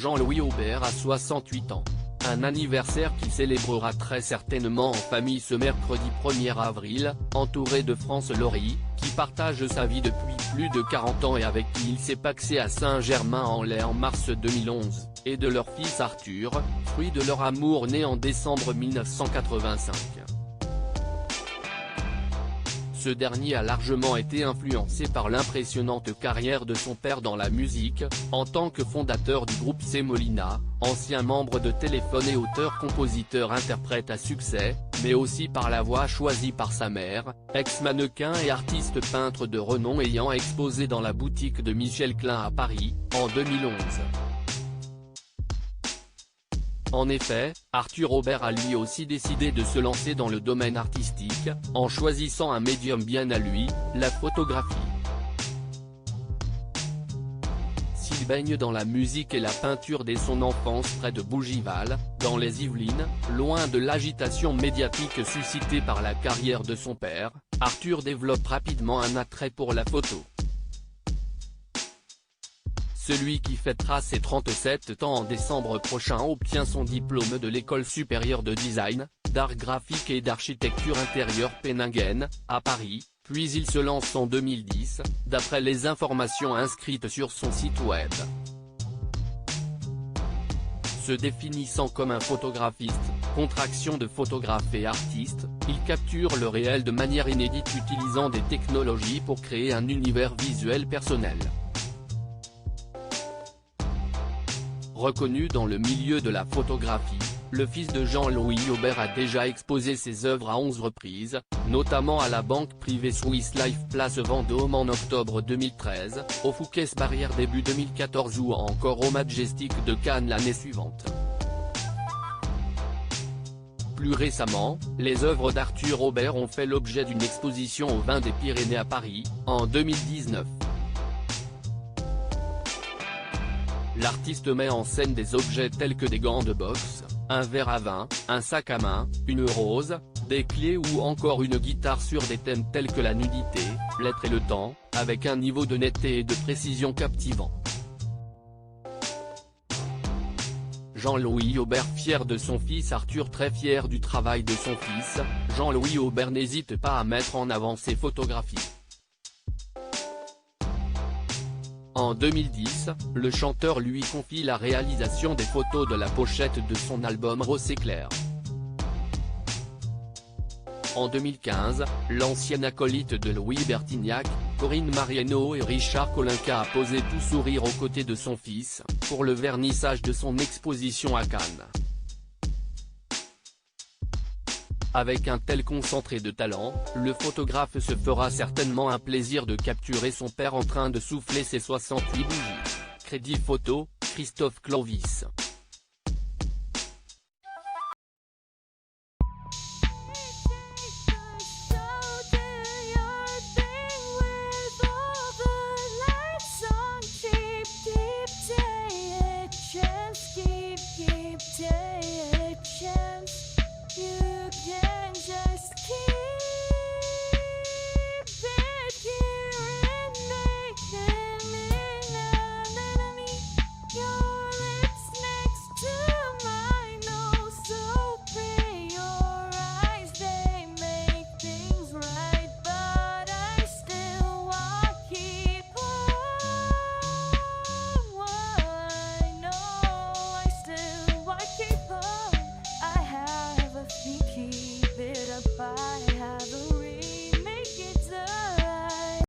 Jean-Louis Aubert a 68 ans. Un anniversaire qu'il célébrera très certainement en famille ce mercredi 1er avril, entouré de France Laurie, qui partage sa vie depuis plus de 40 ans et avec qui il s'est pacsé à Saint-Germain-en-Laye en mars 2011, et de leur fils Arthur, fruit de leur amour né en décembre 1985. Ce dernier a largement été influencé par l'impressionnante carrière de son père dans la musique, en tant que fondateur du groupe Semolina, ancien membre de Téléphone et auteur-compositeur-interprète à succès, mais aussi par la voix choisie par sa mère, ex-mannequin et artiste peintre de renom ayant exposé dans la boutique de Michel Klein à Paris, en 2011. En effet, Arthur Aubert a lui aussi décidé de se lancer dans le domaine artistique, en choisissant un médium bien à lui, la photographie. S'il baigne dans la musique et la peinture dès son enfance près de Bougival, dans les Yvelines, loin de l'agitation médiatique suscitée par la carrière de son père, Arthur développe rapidement un attrait pour la photo. Celui qui fêtera ses 37 ans en décembre prochain obtient son diplôme de l'École supérieure de design, d'art graphique et d'architecture intérieure Penningen, à Paris, puis il se lance en 2010, d'après les informations inscrites sur son site web. Se définissant comme un photographiste, contraction de photographe et artiste, il capture le réel de manière inédite utilisant des technologies pour créer un univers visuel personnel. Reconnu dans le milieu de la photographie, le fils de Jean-Louis Aubert a déjà exposé ses œuvres à 11 reprises, notamment à la banque privée Swiss Life Place Vendôme en octobre 2013, au Fouquet's Barrière début 2014 ou encore au Majestic de Cannes l'année suivante. Plus récemment, les œuvres d'Arthur Aubert ont fait l'objet d'une exposition au Vin des Pyrénées à Paris, en 2019. L'artiste met en scène des objets tels que des gants de boxe, un verre à vin, un sac à main, une rose, des clés ou encore une guitare sur des thèmes tels que la nudité, l'être et le temps, avec un niveau de netteté et de précision captivant. Jean-Louis Aubert fier de son fils Arthur très fier du travail de son fils, Jean-Louis Aubert n'hésite pas à mettre en avant ses photographies. En 2010, le chanteur lui confie la réalisation des photos de la pochette de son album Rose Éclair. En 2015, l'ancien acolyte de Louis Bertignac, Corinne Mariano et Richard Kolinka a posé tout sourire aux côtés de son fils, pour le vernissage de son exposition à Cannes. Avec un tel concentré de talent, le photographe se fera certainement un plaisir de capturer son père en train de souffler ses 68 bougies. Crédit photo, Christophe Clovis.